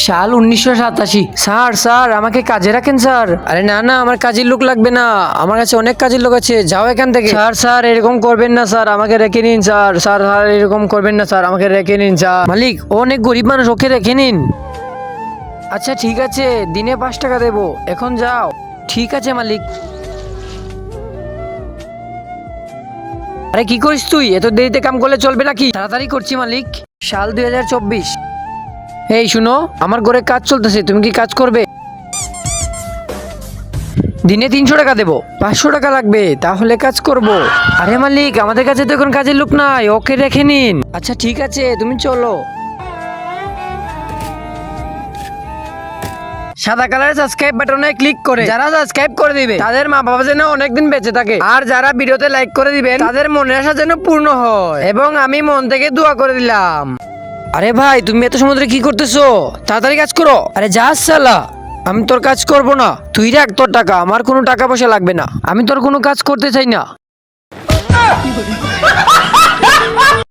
সাল 1987। Sir sir আমাকে কাজে রাখেন স্যার। আরে না না, আমার কাজের লোক লাগবে না, আমার কাছে অনেক কাজের লোক আছে, যাও এখান থেকে। স্যার স্যার এরকম করবেন না স্যার, আমাকে রেখে নিন স্যার। স্যার স্যার এরকম করবেন না স্যার, আমাকে রেখে নিন স্যার। মালিক ও অনেক গরিব মানুষ, ওকে রেখে নিন। আচ্ছা ঠিক আছে, দিনে 5 টাকা দেবো, এখন যাও। ঠিক আছে মালিক। আরে কি করিস তুই? এত দেরিতে কাম করলে চলবে নাকি? তাড়াতাড়ি করছি মালিক। সাল 2024। এই শুনো, আমার ঘরে কাজ চলতেছে, তুমি কি কাজ করবে? দিনে 300 টাকা দেবো, 500 টাকা লাগবে, তাহলে কাজ করব। আরে মালিক, আমাদের কাছে তো এখন কাজের লোক নাই, ওকে রেখে নিন। আচ্ছা ঠিক আছে, তুমি চলো। সাদা কালারের সাবস্ক্রাইব বাটনে ক্লিক করে যারা সাবস্ক্রাইব করে দিবে তাদের মা বাবা যেন অনেকদিন বেঁচে থাকে, আর যারা ভিডিওতে লাইক করে দিবেন তাদের মনের আশা যেন পূর্ণ হয়, এবং আমি মন থেকে দোয়া করে দিলাম। আরে ভাই, তুমি এত সমুদ্রে কি করতেছো? তাড়াতাড়ি কাজ করো। আরে যা সালা, আমি তোর কাজ করব না, তুই রাখ তোর টাকা, আমার কোনো টাকা পয়সা লাগবে না, আমি তোর কোনো কাজ করতে চাই না।